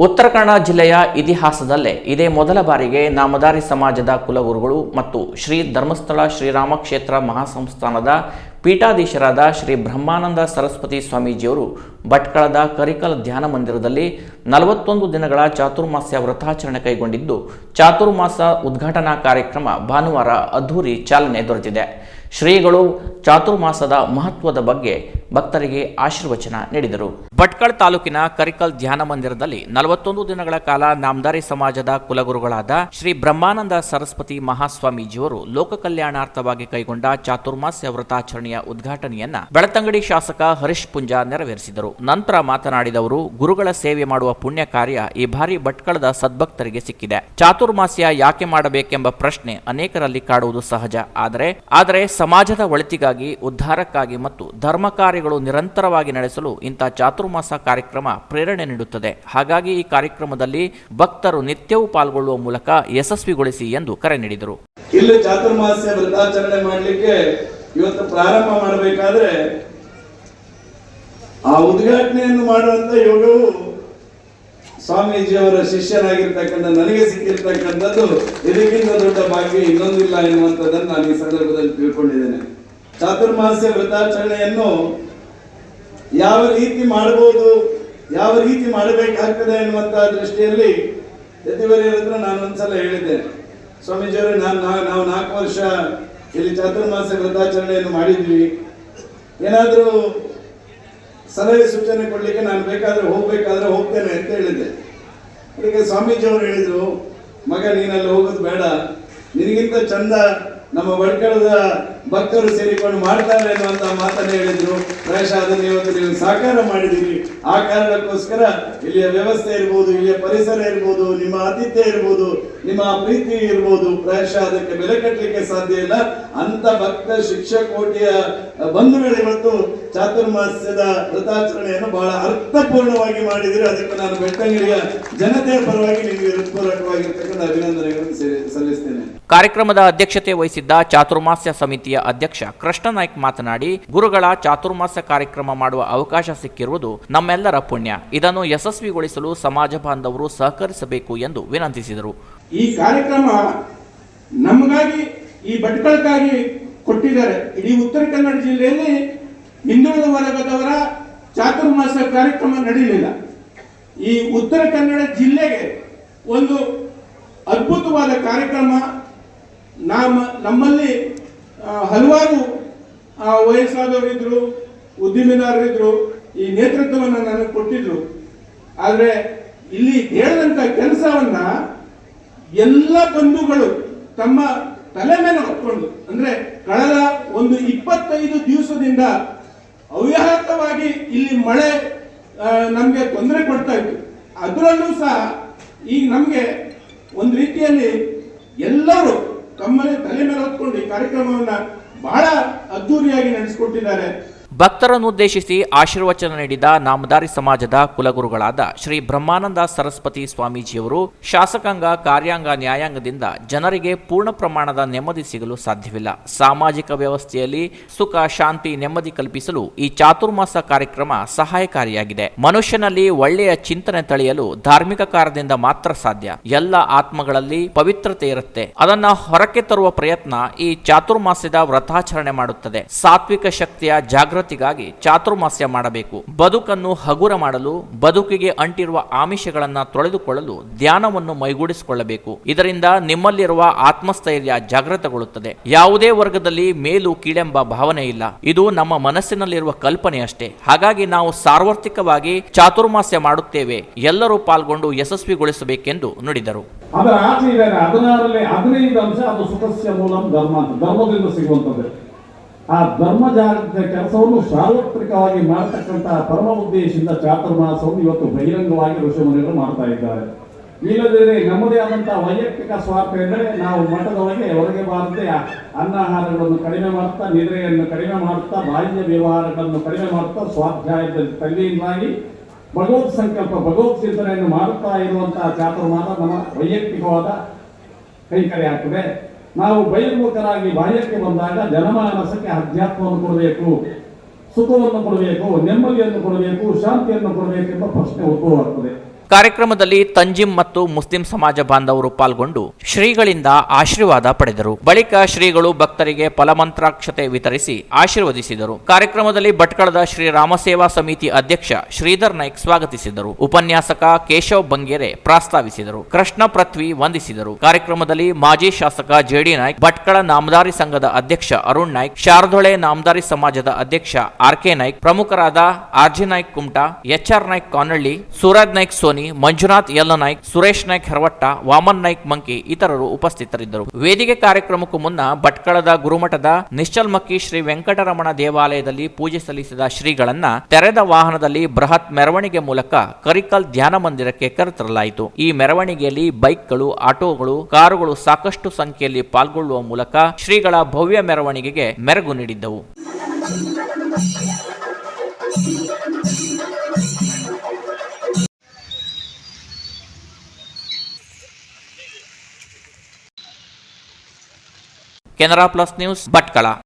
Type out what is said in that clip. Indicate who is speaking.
Speaker 1: ಉತ್ತರ ಕನ್ನಡ ಜಿಲ್ಲೆಯ ಇತಿಹಾಸದಲ್ಲೇ ಇದೇ ಮೊದಲ ಬಾರಿಗೆ ನಾಮಧಾರಿ ಸಮಾಜದ ಕುಲಗುರುಗಳು ಮತ್ತು ಶ್ರೀ ಧರ್ಮಸ್ಥಳ ಶ್ರೀರಾಮ ಕ್ಷೇತ್ರ ಮಹಾಸಂಸ್ಥಾನದ ಪೀಠಾಧೀಶರಾದ ಶ್ರೀ ಬ್ರಹ್ಮಾನಂದ ಸರಸ್ವತಿ ಸ್ವಾಮೀಜಿಯವರು ಭಟ್ಕಳದ ಕರಿಕಲ್ ಧ್ಯಾನ ಮಂದಿರದಲ್ಲಿ 41 ದಿನಗಳ ಚಾತುರ್ಮಾಸ್ಯ ವ್ರತಾಚರಣೆ ಕೈಗೊಂಡಿದ್ದು, ಚಾತುರ್ಮಾಸ ಉದ್ಘಾಟನಾ ಕಾರ್ಯಕ್ರಮ ಭಾನುವಾರ ಅದ್ಧೂರಿ ಚಾಲನೆ ದೊರೆತಿದೆ. ಶ್ರೀಗಳು ಚಾತುರ್ಮಾಸದ ಮಹತ್ವದ ಬಗ್ಗೆ ಭಕ್ತರಿಗೆ ಆಶೀರ್ವಚನ ನೀಡಿದರು. ಭಟ್ಕಳ ತಾಲೂಕಿನ ಕರಿಕಲ್ ಧ್ಯಾನ ಮಂದಿರದಲ್ಲಿ 41 ದಿನಗಳ ಕಾಲ ನಾಮಧಾರಿ ಸಮಾಜದ ಕುಲಗುರುಗಳಾದ ಶ್ರೀ ಬ್ರಹ್ಮಾನಂದ ಸರಸ್ವತಿ ಮಹಾಸ್ವಾಮೀಜಿಯವರು ಲೋಕ ಕಲ್ಯಾಣಾರ್ಥವಾಗಿ ಕೈಗೊಂಡ ಚಾತುರ್ಮಾಸ್ಯ ವ್ರತಾಚರಣೆಯ ಉದ್ಘಾಟನೆಯನ್ನ ಬೆಳತಂಗಡಿ ಶಾಸಕ ಹರೀಶ್ ಪುಂಜಾ ನೆರವೇರಿಸಿದರು. ನಂತರ ಮಾತನಾಡಿದವರು, ಗುರುಗಳ ಸೇವೆ ಮಾಡುವ ಪುಣ್ಯ ಕಾರ್ಯ ಈ ಬಾರಿ ಭಟ್ಕಳದ ಸದ್ಭಕ್ತರಿಗೆ ಸಿಕ್ಕಿದೆ. ಚಾತುರ್ಮಾಸ್ಯ ಯಾಕೆ ಮಾಡಬೇಕೆಂಬ ಪ್ರಶ್ನೆ ಅನೇಕರಲ್ಲಿ ಕಾಡುವುದು ಸಹಜ. ಆದರೆ ಸಮಾಜದ ಒಳಿತಿಗಾಗಿ, ಉದ್ಧಾರಕ್ಕಾಗಿ ಮತ್ತು ಧರ್ಮ ಕಾರ್ಯಗಳು ನಿರಂತರವಾಗಿ ನಡೆಸಲು ಇಂಥ ಚಾತುರ್ಮಾಸ ಕಾರ್ಯಕ್ರಮ ಪ್ರೇರಣೆ ನೀಡುತ್ತದೆ. ಹಾಗಾಗಿ ಈ ಕಾರ್ಯಕ್ರಮದಲ್ಲಿ ಭಕ್ತರು ನಿತ್ಯವೂ ಪಾಲ್ಗೊಳ್ಳುವ ಮೂಲಕ ಯಶಸ್ವಿಗೊಳಿಸಿ ಎಂದು ಕರೆ ನೀಡಿದರು.
Speaker 2: ಇಲ್ಲಿ ಚಾತುರ್ಮಾಸ್ಯ ವ್ರತಾಚರಣೆ ಮಾಡಲಿಕ್ಕೆ ಇವತ್ತು ಪ್ರಾರಂಭ ಮಾಡಬೇಕಾದ್ರೆ ಆ ಉದ್ಘಾಟನೆಯನ್ನು ಮಾಡುವಂತ ಯೋಗವು ಸ್ವಾಮೀಜಿಯವರ ಶಿಷ್ಯನಾಗಿರ್ತಕ್ಕಂಥ ನನಗೆ ಸಿಕ್ಕಿರ್ತಕ್ಕಂಥದ್ದು ಇದಕ್ಕಿಂತ ದೊಡ್ಡ ಭಾಗ್ಯ ಇನ್ನೊಂದಿಲ್ಲ ಎನ್ನುವಂಥದ್ದನ್ನು ನಾನು ಈ ಸಂದರ್ಭದಲ್ಲಿ ತಿಳ್ಕೊಂಡಿದ್ದೇನೆ. ಚಾತುರ್ಮಾಸ್ಯ ವ್ರತಾಚರಣೆಯನ್ನು ಯಾವ ರೀತಿ ಮಾಡಬಹುದು, ಯಾವ ರೀತಿ ಮಾಡಬೇಕಾಗ್ತದೆ ಎನ್ನುವಂತಹ ದೃಷ್ಟಿಯಲ್ಲಿ ಯತಿವರ್ಯರ ಹತ್ರ ನಾನು ಒಂದ್ಸಲ ಹೇಳಿದ್ದೇನೆ, ಸ್ವಾಮೀಜಿಯವರೇ ನಾವು 4 ವರ್ಷ ಇಲ್ಲಿ ಚಾತುರ್ಮಾಸ್ಯ ವ್ರತಾಚರಣೆಯನ್ನು ಮಾಡಿದ್ವಿ, ಏನಾದರೂ ಸಲಹೆ ಸೂಚನೆ ಕೊಡ್ಲಿಕ್ಕೆ ನಾನು ಬೇಕಾದ್ರೆ ಹೋಗ್ತೇನೆ ಅಂತ ಹೇಳಿದ್ದೆ. ಅದಕ್ಕೆ ಸ್ವಾಮೀಜಿಯವರು ಹೇಳಿದ್ರು, ಮಗ ನೀನಲ್ಲಿ ಹೋಗೋದು ಬೇಡ, ನಿನಗಿಂತ ಚಂದ ನಮ್ಮ ಭಟ್ಕಳದ ಭಕ್ತರು ಸೇರಿಕೊಂಡು ಮಾಡ್ತಾರೆ ಅನ್ನುವಂತ ಮಾತನ್ನು ಹೇಳಿದ್ರು. ಪ್ರಾಯಶಃ ಅದನ್ನು ಇವತ್ತು ನೀವು ಸಾಕಾರ ಮಾಡಿದ್ದೀರಿ. ಆ ಕಾರಣಕ್ಕೋಸ್ಕರ ಇಲ್ಲಿಯ ವ್ಯವಸ್ಥೆ ಇರ್ಬೋದು, ಇಲ್ಲಿಯ ಪರಿಸರ ಇರ್ಬೋದು, ನಿಮ್ಮ ಆತಿಥ್ಯ ಇರ್ಬೋದು, ನಿಮ್ಮ ಪ್ರೀತಿ ಇರ್ಬೋದು, ಪ್ರಾಯಶಃ ಅದಕ್ಕೆ ಬೆಲೆ ಕಟ್ಟಲಿಕ್ಕೆ ಸಾಧ್ಯ ಇಲ್ಲ. ಅಂತ ಭಕ್ತ ಶಿಕ್ಷಕೋಟಿಯ ಬಂಧುಗಳು ಇವತ್ತು ಚಾತುರ್ಮಾಸ್ಯದ ವ್ರತಾಚರಣೆಯನ್ನು ಬಹಳ ಅರ್ಥಪೂರ್ಣವಾಗಿ ಮಾಡಿದಿರಿ. ಅದಕ್ಕೆ ನಾನು ಬೆಳ್ತಂಗಡಿಯ ಜನತೆಯ ಪರವಾಗಿ ನಿಮಗೆ ಹೃತ್ಪೂರ್ವಕವಾಗಿರ್ತಕ್ಕಂಥ ಅಭಿನಂದನೆಗಳನ್ನು ಸಲ್ಲಿಸ್ತೇನೆ.
Speaker 1: ಕಾರ್ಯಕ್ರಮದ ಅಧ್ಯಕ್ಷತೆ ವಹಿಸಿದ್ದ ಚಾತುರ್ಮಾಸ್ಯ ಸಮಿತಿಯ ಅಧ್ಯಕ್ಷ ಕೃಷ್ಣ ನಾಯ್ಕ್ ಮಾತನಾಡಿ, ಗುರುಗಳ ಚಾತುರ್ಮಾಸ್ಯ ಕಾರ್ಯಕ್ರಮ ಮಾಡುವ ಅವಕಾಶ ಸಿಕ್ಕಿರುವುದು ನಮ್ಮೆಲ್ಲರ ಪುಣ್ಯ. ಇದನ್ನು ಯಶಸ್ವಿಗೊಳಿಸಲು ಸಮಾಜ ಬಾಂಧವರು ಸಹಕರಿಸಬೇಕು ಎಂದು ವಿನಂತಿಸಿದರು.
Speaker 3: ಈ ಕಾರ್ಯಕ್ರಮ ನಮಗಾಗಿ, ಈ ಭಟ್ಕಳಕ್ಕಾಗಿ ಕೊಟ್ಟಿದ್ದಾರೆ. ಇಡೀ ಉತ್ತರ ಕನ್ನಡ ಜಿಲ್ಲೆಯಲ್ಲಿ ಹಿಂದುಳಿದ ವರ್ಗದವರ ಚಾತುರ್ಮಾಸ ಕಾರ್ಯಕ್ರಮ ನಡೆಯಲಿಲ್ಲ. ಈ ಉತ್ತರ ಕನ್ನಡ ಜಿಲ್ಲೆಗೆ ಒಂದು ಅದ್ಭುತವಾದ ಕಾರ್ಯಕ್ರಮ. ನಮ್ಮಲ್ಲಿ ಹಲವಾರು ವಯಸ್ಸಾದವರಿದ್ರು, ಉದ್ದಿಮೆದಾರರಿದ್ರು, ಈ ನೇತೃತ್ವವನ್ನು ನನಗೆ ಕೊಟ್ಟಿದ್ರು. ಆದರೆ ಇಲ್ಲಿ ಹೇಳಿದಂತ ಕೆಲಸವನ್ನ ಎಲ್ಲ ಬಂಧುಗಳು ತಮ್ಮ ತಲೆ ಮೇಲೆ ಹೊತ್ಕೊಂಡು, ಅಂದ್ರೆ ಕಳೆದ ಒಂದು 25 ದಿವಸದಿಂದ ಅವ್ಯಾಹತವಾಗಿ ಇಲ್ಲಿ ಮಳೆ ನಮ್ಗೆ ತೊಂದರೆ ಕೊಡ್ತಾ ಇತ್ತು. ಅದರಲ್ಲೂ ಸಹ ಈಗ ನಮ್ಗೆ ಒಂದು ರೀತಿಯಲ್ಲಿ ಎಲ್ಲರೂ ತಮ್ಮಲ್ಲಿ ತಲೆ ಮೇಲೆ ಹೊತ್ಕೊಂಡು ಈ ಕಾರ್ಯಕ್ರಮವನ್ನ ಬಹಳ ಅದ್ದೂರಿಯಾಗಿ ನಡೆಸಿಕೊಟ್ಟಿದ್ದಾರೆ.
Speaker 1: ಭಕ್ತರನ್ನು ಉದ್ದೇಶಿಸಿ ಆಶೀರ್ವಚನ ನೀಡಿದ ನಾಮಧಾರಿ ಸಮಾಜದ ಕುಲಗುರುಗಳಾದ ಶ್ರೀ ಬ್ರಹ್ಮಾನಂದ ಸರಸ್ವತಿ ಸ್ವಾಮೀಜಿಯವರು, ಶಾಸಕಾಂಗ, ಕಾರ್ಯಾಂಗ, ನ್ಯಾಯಾಂಗದಿಂದ ಜನರಿಗೆ ಪೂರ್ಣ ಪ್ರಮಾಣದ ನೆಮ್ಮದಿ ಸಿಗಲು ಸಾಧ್ಯವಿಲ್ಲ. ಸಾಮಾಜಿಕ ವ್ಯವಸ್ಥೆಯಲ್ಲಿ ಸುಖ, ಶಾಂತಿ, ನೆಮ್ಮದಿ ಕಲ್ಪಿಸಲು ಈ ಚಾತುರ್ಮಾಸ ಕಾರ್ಯಕ್ರಮ ಸಹಾಯಕಾರಿಯಾಗಿದೆ. ಮನುಷ್ಯನಲ್ಲಿ ಒಳ್ಳೆಯ ಚಿಂತನೆ ತಳೆಯಲು ಧಾರ್ಮಿಕ ಕಾರ್ಯದಿಂದ ಮಾತ್ರ ಸಾಧ್ಯ. ಎಲ್ಲ ಆತ್ಮಗಳಲ್ಲಿ ಪವಿತ್ರತೆ ಇರುತ್ತೆ. ಅದನ್ನ ಹೊರಕ್ಕೆ ತರುವ ಪ್ರಯತ್ನ ಈ ಚಾತುರ್ಮಾಸ್ಯದ ವ್ರತಾಚರಣೆ ಮಾಡುತ್ತದೆ. ಸಾತ್ವಿಕ ಶಕ್ತಿಯ ಜಾಗೃತಿಗಾಗಿ ಚಾತುರ್ಮಾಸ್ಯ ಮಾಡಬೇಕು. ಬದುಕನ್ನು ಹಗುರ ಮಾಡಲು, ಬದುಕಿಗೆ ಅಂಟಿರುವ ಆಮಿಷಗಳನ್ನ ತೊಳೆದುಕೊಳ್ಳಲು ಧ್ಯಾನವನ್ನು ಮೈಗೂಡಿಸಿಕೊಳ್ಳಬೇಕು. ಇದರಿಂದ ನಿಮ್ಮಲ್ಲಿರುವ ಆತ್ಮಸ್ಥೈರ್ಯ ಜಾಗೃತಗೊಳ್ಳುತ್ತದೆ. ಯಾವುದೇ ವರ್ಗದಲ್ಲಿ ಮೇಲು ಕೀಳೆಂಬ ಭಾವನೆ ಇಲ್ಲ. ಇದು ನಮ್ಮ ಮನಸ್ಸಿನಲ್ಲಿರುವ ಕಲ್ಪನೆಯಷ್ಟೇ. ಹಾಗಾಗಿ ನಾವು ಸಾರ್ವತ್ರಿಕವಾಗಿ ಚಾತುರ್ಮಾಸ್ಯ ಮಾಡುತ್ತೇವೆ. ಎಲ್ಲರೂ ಪಾಲ್ಗೊಂಡು ಯಶಸ್ವಿಗೊಳಿಸಬೇಕೆಂದು ನುಡಿದರು.
Speaker 4: ಅದರ ಆಚೆ ಇದೆ 15 ಅಂಶ, ಅದು ಸುಖಸ್ಯ ಮೂಲಂ ಧರ್ಮ ಅಂತ, ಧರ್ಮದಿಂದ ಸಿಗುವಂಥದ್ದು. ಆ ಧರ್ಮ ಜಾಗೃತಿಯ ಕೆಲಸವನ್ನು ಸಾರ್ವತ್ರಿಕವಾಗಿ ಮಾಡತಕ್ಕಂತಹ ಪರಮ ಉದ್ದೇಶದಿಂದ ಚಾತುರ್ಮಾಸವನ್ನು ಇವತ್ತು ಬಹಿರಂಗವಾಗಿ ಋಷಿಮುನಿಗಳು ಮಾಡ್ತಾ ಇದ್ದಾರೆ. ಇಲ್ಲದಿದ್ದರೆ ನಮ್ಮದೇ ಆದಂತಹ ವೈಯಕ್ತಿಕ ಸ್ವಾರ್ಥ ಎಂದರೆ ನಾವು ಮಠದೊಳಗೆ ಹೊರಗೆ ಬಾರದೆ ಅನ್ನಾಹಾರಗಳನ್ನು ಕಡಿಮೆ ಮಾಡ್ತಾ, ನಿದ್ರೆಯನ್ನು ಕಡಿಮೆ ಮಾಡ್ತಾ, ಬಾಹ್ಯ ವ್ಯವಹಾರಗಳನ್ನು ಕಡಿಮೆ ಮಾಡ್ತಾ, ಸ್ವಾಧ್ಯಾಯದಲ್ಲಿ ತಲ್ಲಿಯಿಂದಾಗಿ ಭಗವತ್ ಸಂಕಲ್ಪ, ಭಗವತ್ ಚಿಂತನೆಯನ್ನು ಮಾಡುತ್ತಾ ಇರುವಂತಹ ಚಾತುರ್ಮಾಸ ನಮ್ಮ ವೈಯಕ್ತಿಕವಾದ ಕೈಕರ್ಯ ಆಗ್ತದೆ. ನಾವು ಬಹಿರ್ಮುಖರಾಗಿ ಬಾಹ್ಯಕ್ಕೆ ಬಂದಾಗ ಜನಮಾನಸಕ್ಕೆ ಅಧ್ಯಾತ್ಮವನ್ನು ಕೊಡಬೇಕು, ಸುಖವನ್ನು ಕೊಡಬೇಕು, ನೆಮ್ಮದಿಯನ್ನು ಕೊಡಬೇಕು, ಶಾಂತಿಯನ್ನು ಕೊಡಬೇಕೆಂಬ ಪ್ರಶ್ನೆ ಉದ್ಭವವಾಗ್ತದೆ.
Speaker 1: ಕಾರ್ಯಕ್ರಮದಲ್ಲಿ ತಂಜಿಂ ಮತ್ತು ಮುಸ್ಲಿಂ ಸಮಾಜ ಬಾಂಧವರು ಪಾಲ್ಗೊಂಡು ಶ್ರೀಗಳಿಂದ ಆಶೀರ್ವಾದ ಪಡೆದರು. ಬಳಿಕ ಶ್ರೀಗಳು ಭಕ್ತರಿಗೆ ಫಲಮಂತ್ರಾಕ್ಷತೆ ವಿತರಿಸಿ ಆಶೀರ್ವದಿಸಿದರು. ಕಾರ್ಯಕ್ರಮದಲ್ಲಿ ಭಟ್ಕಳದ ಶ್ರೀ ರಾಮಸೇವಾ ಸಮಿತಿ ಅಧ್ಯಕ್ಷ ಶ್ರೀಧರ್ ನಾಯ್ಕ್ ಸ್ವಾಗತಿಸಿದರು. ಉಪನ್ಯಾಸಕ ಕೇಶವ್ ಬಂಗೇರೆ ಪ್ರಾಸ್ತಾವಿಸಿದರು. ಕೃಷ್ಣ ಪೃಥ್ವಿ ವಂದಿಸಿದರು. ಕಾರ್ಯಕ್ರಮದಲ್ಲಿ ಮಾಜಿ ಶಾಸಕ ಜೆಡಿ ನಾಯ್ಕ್, ಭಟ್ಕಳ ನಾಮದಾರಿ ಸಂಘದ ಅಧ್ಯಕ್ಷ ಅರುಣ್ ನಾಯ್ಕ್, ಶಾರದೊಳೆ ನಾಮದಾರಿ ಸಮಾಜದ ಅಧ್ಯಕ್ಷ ಆರ್.ಕೆ. ನಾಯ್ಕ್, ಪ್ರಮುಖರಾದ ಆರ್.ಜಿ. ನಾಯ್ಕ್ ಕುಮಟಾ, ಎಚ್.ಆರ್. ನಾಯ್ಕ್ ಕಾನಳ್ಳಿ, ಸೂರಜ್ ನಾಯ್ಕ್ ಸೋನಿ, ಮಂಜುನಾಥ್ ಯಲ್ಲ ನಾಯ್ಕ್, ಸುರೇಶ್ ನಾಯ್ಕ್ ಹರವಟ್ಟ, ವಾಮನ್ ನಾಯ್ಕ್ ಮಂಕಿ ಇತರರು ಉಪಸ್ಥಿತರಿದ್ದರು. ವೇದಿಕೆ ಕಾರ್ಯಕ್ರಮಕ್ಕೂ ಮುನ್ನ ಭಟ್ಕಳದ ಗುರುಮಠದ ನಿಶ್ಚಲ್ಮಕ್ಕಿ ಶ್ರೀ ವೆಂಕಟರಮಣ ದೇವಾಲಯದಲ್ಲಿ ಪೂಜೆ ಸಲ್ಲಿಸಿದ ಶ್ರೀಗಳನ್ನ ತೆರೆದ ವಾಹನದಲ್ಲಿ ಬೃಹತ್ ಮೆರವಣಿಗೆ ಮೂಲಕ ಕರಿಕಲ್ ಧ್ಯಾನ ಮಂದಿರಕ್ಕೆ ಕರೆತರಲಾಯಿತು. ಈ ಮೆರವಣಿಗೆಯಲ್ಲಿ ಬೈಕ್ಗಳು, ಆಟೋಗಳು, ಕಾರುಗಳು ಸಾಕಷ್ಟು ಸಂಖ್ಯೆಯಲ್ಲಿ ಪಾಲ್ಗೊಳ್ಳುವ ಮೂಲಕ ಶ್ರೀಗಳ ಭವ್ಯ ಮೆರವಣಿಗೆಗೆ ಮೆರುಗು ನೀಡಿದ್ದವು. Canara plus news Bhatkal.